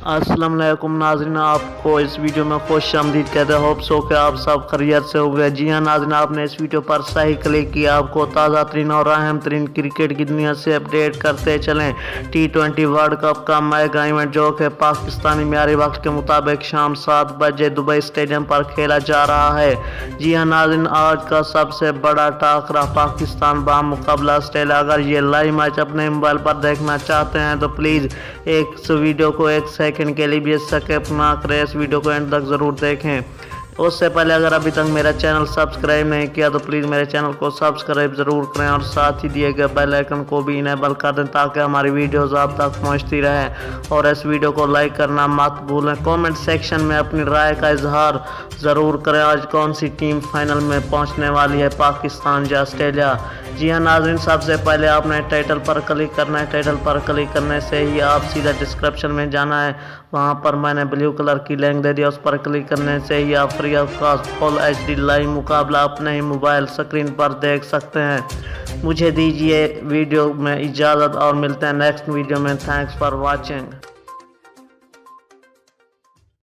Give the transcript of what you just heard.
अस्सलाम वालेकुम नाज़रीन, आपको इस वीडियो में खुश आमदीद कहते हैं। होप सो कि आप सब खैरियत से हो गए। जी हाँ नाज़रीन, आपने इस वीडियो पर सही क्लिक किया। आपको ताज़ा तरीन और अहम तरीन क्रिकेट की दुनिया से अपडेट करते चलें। T20 वर्ल्ड कप का मेगा इवेंट जो कि पाकिस्तानी मियारी वक्त के मुताबिक शाम 7 बजे दुबई स्टेडियम पर खेला जा रहा है। जी हाँ नाज़रीन, आज का सबसे बड़ा टाकरा पाकिस्तान बा मुकाबला ऑस्ट्रेलिया। अगर ये लाइव मैच अपने मोबाइल पर देखना चाहते हैं तो प्लीज़ इस वीडियो को एक सेकंड के लिए भी स्किप ना करें, इस वीडियो को एंड तक ज़रूर देखें। उससे पहले अगर अभी तक मेरा चैनल सब्सक्राइब नहीं किया तो प्लीज़ मेरे चैनल को सब्सक्राइब ज़रूर करें और साथ ही दिए गए बेल आइकन को भी इनेबल कर दें ताकि हमारी वीडियोस आप तक पहुंचती रहे। और इस वीडियो को लाइक करना मत भूलें। कमेंट सेक्शन में अपनी राय का इजहार ज़रूर करें। आज कौन सी टीम फाइनल में पहुंचने वाली है, पाकिस्तान या ऑस्ट्रेलिया? जी हाँ नाज़रीन, सबसे पहले आपने टाइटल पर क्लिक करना है। टाइटल पर क्लिक करने से ही आप सीधा डिस्क्रिप्शन में जाना है। वहाँ पर मैंने ब्लू कलर की लिंक दे दिया, उस पर क्लिक करने से ही आप free of cost full HD live मुकाबला अपने ही मोबाइल स्क्रीन पर देख सकते हैं। मुझे दीजिए वीडियो में इजाज़त और मिलते हैं नेक्स्ट वीडियो में। Thanks for watching.